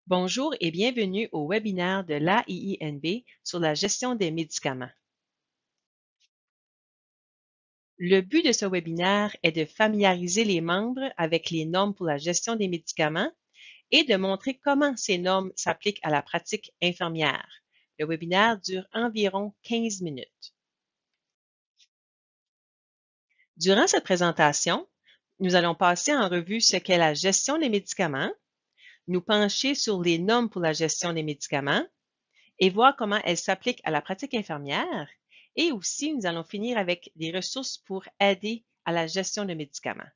Bonjour et bienvenue au webinaire de l'AIINB sur la gestion des médicaments. Le but de ce webinaire est de familiariser les membres avec les normes pour la gestion des médicaments et de montrer comment ces normes s'appliquent à la pratique infirmière. Le webinaire dure environ 15 minutes. Durant cette présentation, nous allons passer en revue ce qu'est la gestion des médicaments, nous pencher sur les normes pour la gestion des médicaments, et voir comment elles s'appliquent à la pratique infirmière. Et aussi, nous allons finir avec des ressources pour aider à la gestion de médicaments.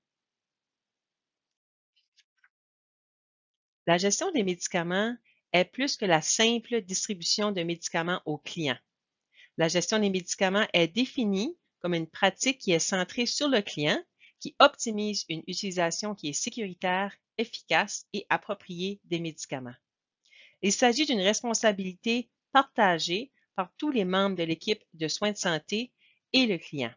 La gestion des médicaments est plus que la simple distribution de médicaments aux clients. La gestion des médicaments est définie comme une pratique qui est centrée sur le client, qui optimise une utilisation qui est sécuritaire, efficace et appropriée des médicaments. Il s'agit d'une responsabilité partagée par tous les membres de l'équipe de soins de santé et le client.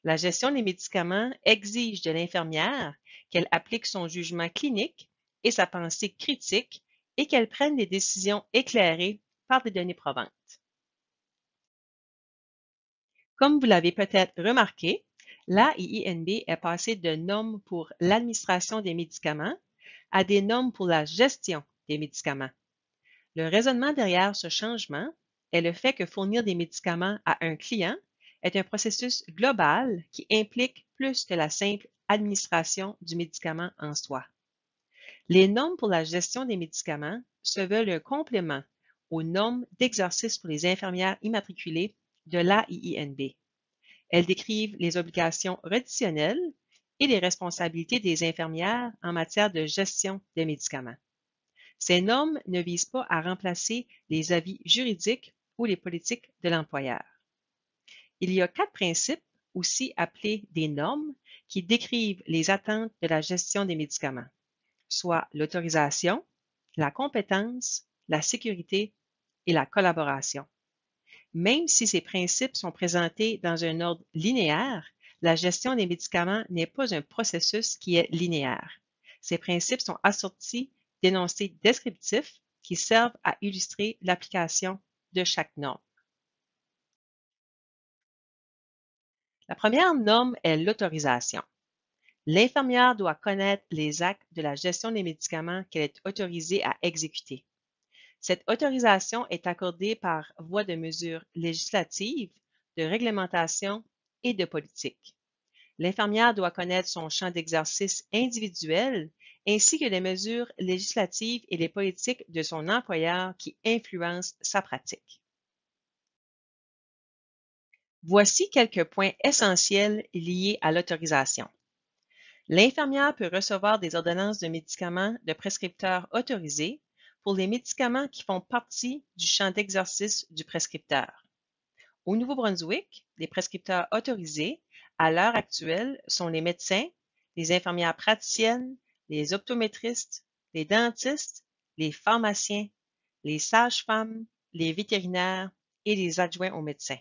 La gestion des médicaments exige de l'infirmière qu'elle applique son jugement clinique et sa pensée critique et qu'elle prenne des décisions éclairées par des données probantes. Comme vous l'avez peut-être remarqué, l'AIINB est passée de normes pour l'administration des médicaments à des normes pour la gestion des médicaments. Le raisonnement derrière ce changement est le fait que fournir des médicaments à un client est un processus global qui implique plus que la simple administration du médicament en soi. Les normes pour la gestion des médicaments se veulent un complément aux normes d'exercice pour les infirmières immatriculées de l'AIINB. Elles décrivent les obligations reditionnelles et les responsabilités des infirmières en matière de gestion des médicaments. Ces normes ne visent pas à remplacer les avis juridiques ou les politiques de l'employeur. Il y a 4 principes, aussi appelés des normes, qui décrivent les attentes de la gestion des médicaments, soit l'autorisation, la compétence, la sécurité et la collaboration. Même si ces principes sont présentés dans un ordre linéaire, la gestion des médicaments n'est pas un processus qui est linéaire. Ces principes sont assortis d'énoncés descriptifs qui servent à illustrer l'application de chaque norme. La première norme est l'autorisation. L'infirmière doit connaître les actes de la gestion des médicaments qu'elle est autorisée à exécuter. Cette autorisation est accordée par voie de mesures législatives, de réglementation et de politique. L'infirmière doit connaître son champ d'exercice individuel ainsi que les mesures législatives et les politiques de son employeur qui influencent sa pratique. Voici quelques points essentiels liés à l'autorisation. L'infirmière peut recevoir des ordonnances de médicaments de prescripteurs autorisés pour les médicaments qui font partie du champ d'exercice du prescripteur. Au Nouveau-Brunswick, les prescripteurs autorisés, à l'heure actuelle, sont les médecins, les infirmières praticiennes, les optométristes, les dentistes, les pharmaciens, les sages-femmes, les vétérinaires et les adjoints aux médecins.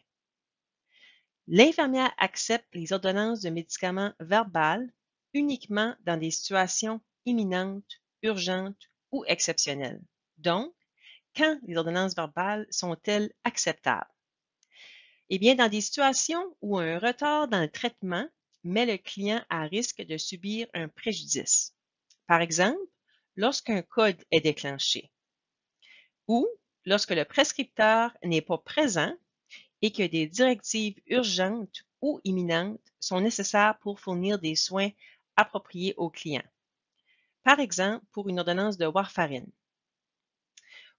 L'infirmière accepte les ordonnances de médicaments verbales uniquement dans des situations imminentes, urgentes ou exceptionnelles. Donc, quand les ordonnances verbales sont-elles acceptables? Eh bien, dans des situations où un retard dans le traitement met le client à risque de subir un préjudice. Par exemple, lorsqu'un code est déclenché ou lorsque le prescripteur n'est pas présent et que des directives urgentes ou imminentes sont nécessaires pour fournir des soins appropriés au client. Par exemple, pour une ordonnance de warfarine.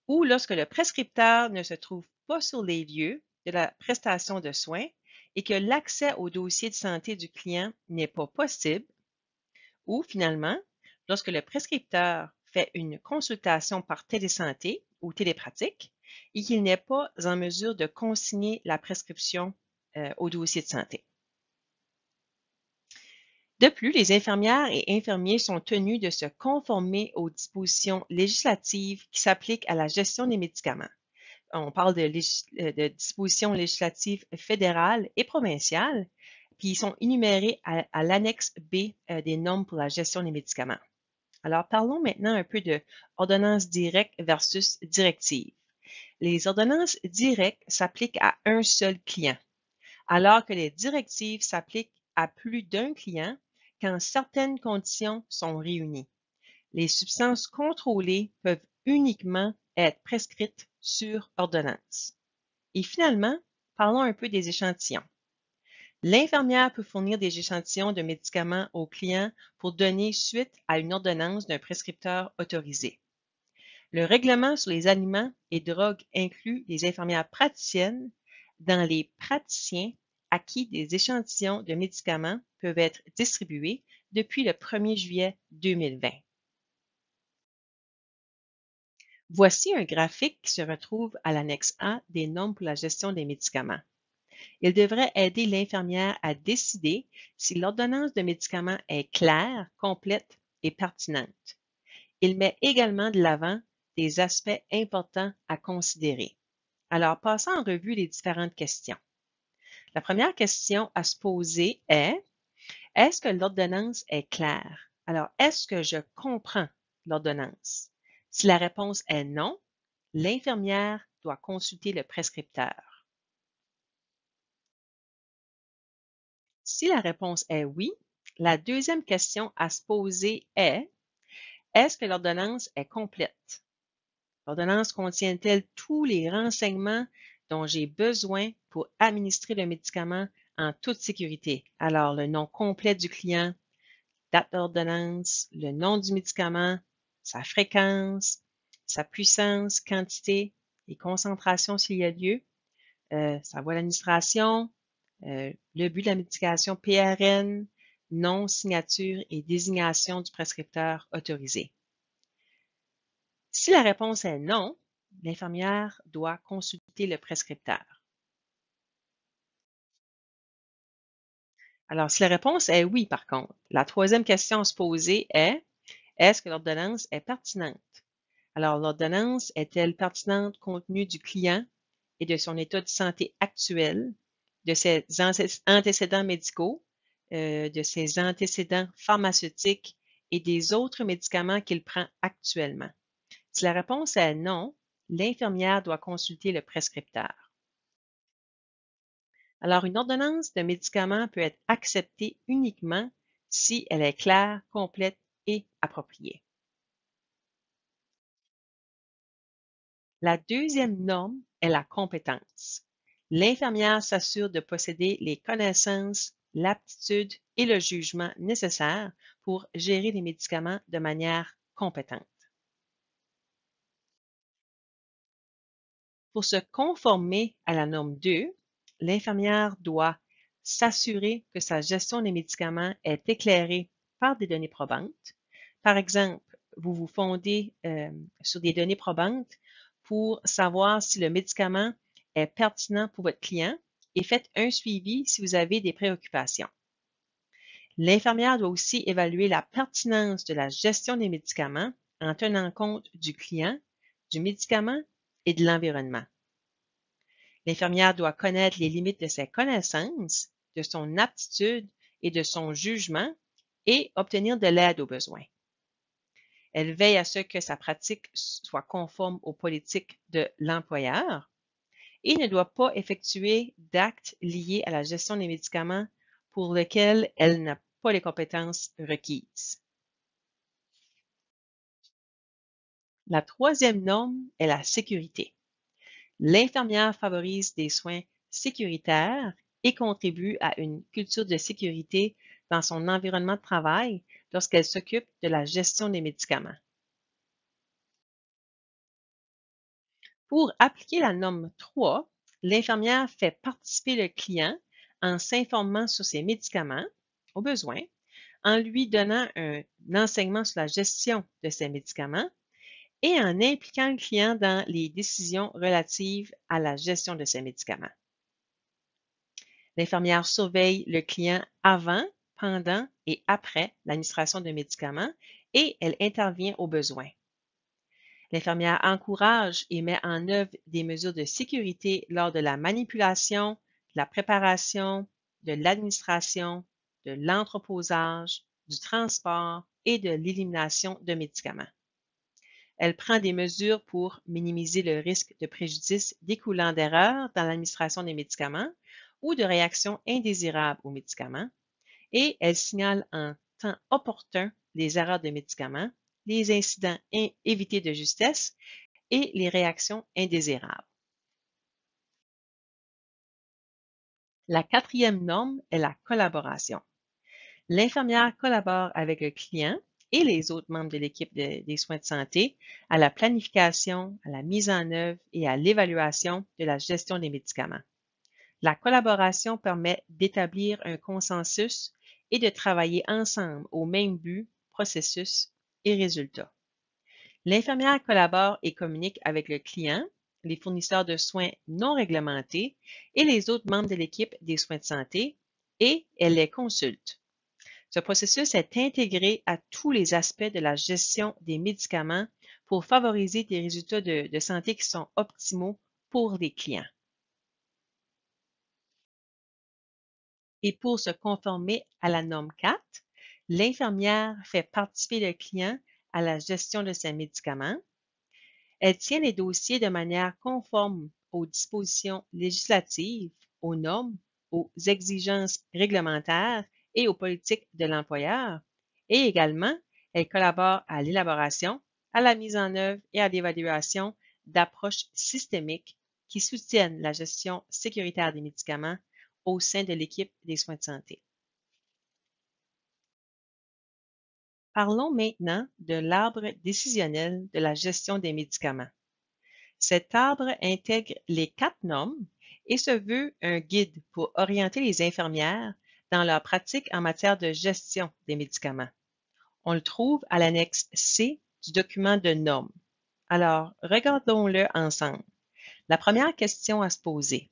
Ou lorsque le prescripteur ne se trouve pas sur les lieux de la prestation de soins et que l'accès au dossier de santé du client n'est pas possible, ou finalement, lorsque le prescripteur fait une consultation par télésanté ou télépratique et qu'il n'est pas en mesure de consigner la prescription au dossier de santé. De plus, les infirmières et infirmiers sont tenus de se conformer aux dispositions législatives qui s'appliquent à la gestion des médicaments. On parle de dispositions législatives fédérales et provinciales, puis ils sont énumérés à l'annexe B des normes pour la gestion des médicaments. Alors, parlons maintenant un peu de ordonnances directes versus directives. Les ordonnances directes s'appliquent à un seul client, alors que les directives s'appliquent à plus d'un client quand certaines conditions sont réunies. Les substances contrôlées peuvent uniquement être prescrites sur ordonnance. Et finalement, parlons un peu des échantillons. L'infirmière peut fournir des échantillons de médicaments aux clients pour donner suite à une ordonnance d'un prescripteur autorisé. Le règlement sur les aliments et drogues inclut les infirmières praticiennes dans les praticiens à qui des échantillons de médicaments peuvent être distribués depuis le 1er juillet 2020. Voici un graphique qui se retrouve à l'annexe A des normes pour la gestion des médicaments. Il devrait aider l'infirmière à décider si l'ordonnance de médicaments est claire, complète et pertinente. Il met également de l'avant des aspects importants à considérer. Alors, passons en revue les différentes questions. La première question à se poser est-ce que l'ordonnance est claire? Alors, est-ce que je comprends l'ordonnance? Si la réponse est non, l'infirmière doit consulter le prescripteur. Si la réponse est oui, la deuxième question à se poser est-ce que l'ordonnance est complète? L'ordonnance contient-elle tous les renseignements dont j'ai besoin pour administrer le médicament en toute sécurité? Alors, le nom complet du client, date d'ordonnance, le nom du médicament, sa fréquence, sa puissance, quantité et concentration s'il y a lieu, sa voie d'administration, le but de la médication PRN, nom, signature et désignation du prescripteur autorisé. Si la réponse est non, l'infirmière doit consulter le prescripteur. Alors, si la réponse est oui, par contre, la troisième question à se poser est-ce que l'ordonnance est pertinente? Alors, l'ordonnance est-elle pertinente compte tenu du client et de son état de santé actuel, de ses antécédents médicaux, de ses antécédents pharmaceutiques et des autres médicaments qu'il prend actuellement? Si la réponse est non, l'infirmière doit consulter le prescripteur. Alors, une ordonnance de médicament peut être acceptée uniquement si elle est claire, complète et appropriée. La deuxième norme est la compétence. L'infirmière s'assure de posséder les connaissances, l'aptitude et le jugement nécessaires pour gérer les médicaments de manière compétente. Pour se conformer à la norme 2, l'infirmière doit s'assurer que sa gestion des médicaments est éclairée par des données probantes. Par exemple, vous vous fondez sur des données probantes pour savoir si le médicament est pertinent pour votre client et faites un suivi si vous avez des préoccupations. L'infirmière doit aussi évaluer la pertinence de la gestion des médicaments en tenant compte du client, du médicament et de l'environnement. L'infirmière doit connaître les limites de ses connaissances, de son aptitude et de son jugement et obtenir de l'aide aux besoins. Elle veille à ce que sa pratique soit conforme aux politiques de l'employeur et ne doit pas effectuer d'actes liés à la gestion des médicaments pour lesquels elle n'a pas les compétences requises. La troisième norme est la sécurité. L'infirmière favorise des soins sécuritaires et contribue à une culture de sécurité dans son environnement de travail lorsqu'elle s'occupe de la gestion des médicaments. Pour appliquer la norme 3, l'infirmière fait participer le client en s'informant sur ses médicaments, au besoin, en lui donnant un enseignement sur la gestion de ses médicaments et en impliquant le client dans les décisions relatives à la gestion de ses médicaments. L'infirmière surveille le client avant, pendant et après l'administration de médicaments et elle intervient au besoin. L'infirmière encourage et met en œuvre des mesures de sécurité lors de la manipulation, de la préparation, de l'administration, de l'entreposage, du transport et de l'élimination de médicaments. Elle prend des mesures pour minimiser le risque de préjudice découlant d'erreurs dans l'administration des médicaments ou de réactions indésirables aux médicaments, et elle signale en temps opportun les erreurs de médicaments, les incidents évités de justesse et les réactions indésirables. La quatrième norme est la collaboration. L'infirmière collabore avec le client et les autres membres de l'équipe des soins de santé à la planification, à la mise en œuvre et à l'évaluation de la gestion des médicaments. La collaboration permet d'établir un consensus et de travailler ensemble au même but, processus et résultats. L'infirmière collabore et communique avec le client, les fournisseurs de soins non réglementés et les autres membres de l'équipe des soins de santé, et elle les consulte. Ce processus est intégré à tous les aspects de la gestion des médicaments pour favoriser des résultats de santé qui sont optimaux pour les clients. Et pour se conformer à la norme 4, l'infirmière fait participer le client à la gestion de ses médicaments. Elle tient les dossiers de manière conforme aux dispositions législatives, aux normes, aux exigences réglementaires et aux politiques de l'employeur. Et également, elle collabore à l'élaboration, à la mise en œuvre et à l'évaluation d'approches systémiques qui soutiennent la gestion sécuritaire des médicaments au sein de l'équipe des soins de santé. Parlons maintenant de l'arbre décisionnel de la gestion des médicaments. Cet arbre intègre les 4 normes et se veut un guide pour orienter les infirmières dans leur pratique en matière de gestion des médicaments. On le trouve à l'annexe C du document de normes. Alors, regardons-le ensemble. La première question à se poser.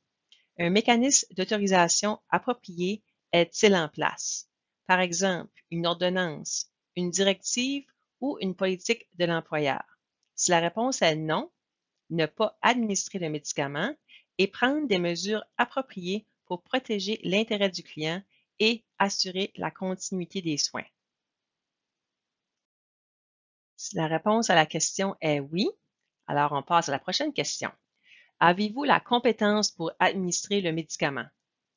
Un mécanisme d'autorisation approprié est-il en place? Par exemple, une ordonnance, une directive ou une politique de l'employeur? Si la réponse est non, ne pas administrer le médicament et prendre des mesures appropriées pour protéger l'intérêt du client et assurer la continuité des soins. Si la réponse à la question est oui, alors on passe à la prochaine question. Avez-vous la compétence pour administrer le médicament?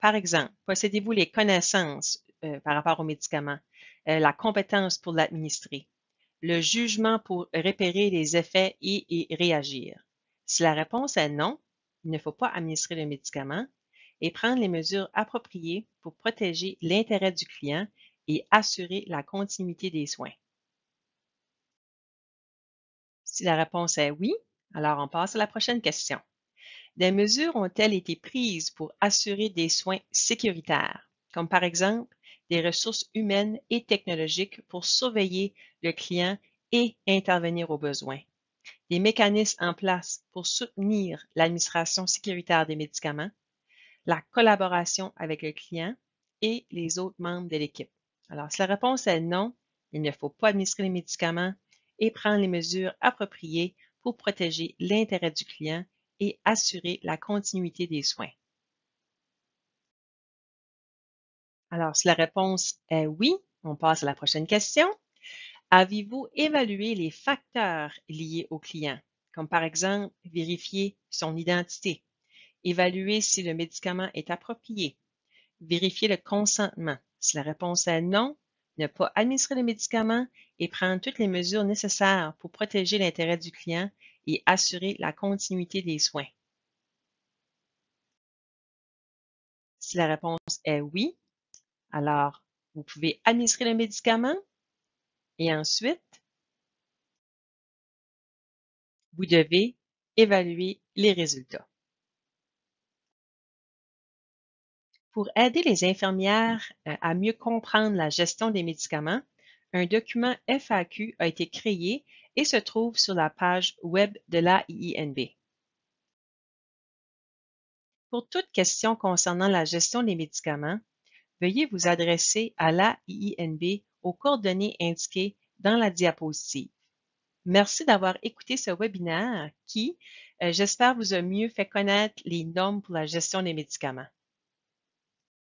Par exemple, possédez-vous les connaissances par rapport au médicament, la compétence pour l'administrer, le jugement pour repérer les effets et réagir? Si la réponse est non, il ne faut pas administrer le médicament et prendre les mesures appropriées pour protéger l'intérêt du client et assurer la continuité des soins. Si la réponse est oui, alors on passe à la prochaine question. Des mesures ont-elles été prises pour assurer des soins sécuritaires, comme par exemple des ressources humaines et technologiques pour surveiller le client et intervenir aux besoins, des mécanismes en place pour soutenir l'administration sécuritaire des médicaments, la collaboration avec le client et les autres membres de l'équipe? Alors, si la réponse est non, il ne faut pas administrer les médicaments et prendre les mesures appropriées pour protéger l'intérêt du client et assurer la continuité des soins. Alors, si la réponse est oui, on passe à la prochaine question. Avez-vous évalué les facteurs liés au client, comme par exemple vérifier son identité, évaluer si le médicament est approprié, vérifier le consentement? Si la réponse est non, ne pas administrer le médicament et prendre toutes les mesures nécessaires pour protéger l'intérêt du client et assurer la continuité des soins. Si la réponse est oui, alors vous pouvez administrer le médicament et ensuite, vous devez évaluer les résultats. Pour aider les infirmières à mieux comprendre la gestion des médicaments, un document FAQ a été créé et se trouve sur la page web de l'AIINB. Pour toute question concernant la gestion des médicaments, veuillez vous adresser à l'AIINB aux coordonnées indiquées dans la diapositive. Merci d'avoir écouté ce webinaire qui, j'espère, vous a mieux fait connaître les normes pour la gestion des médicaments.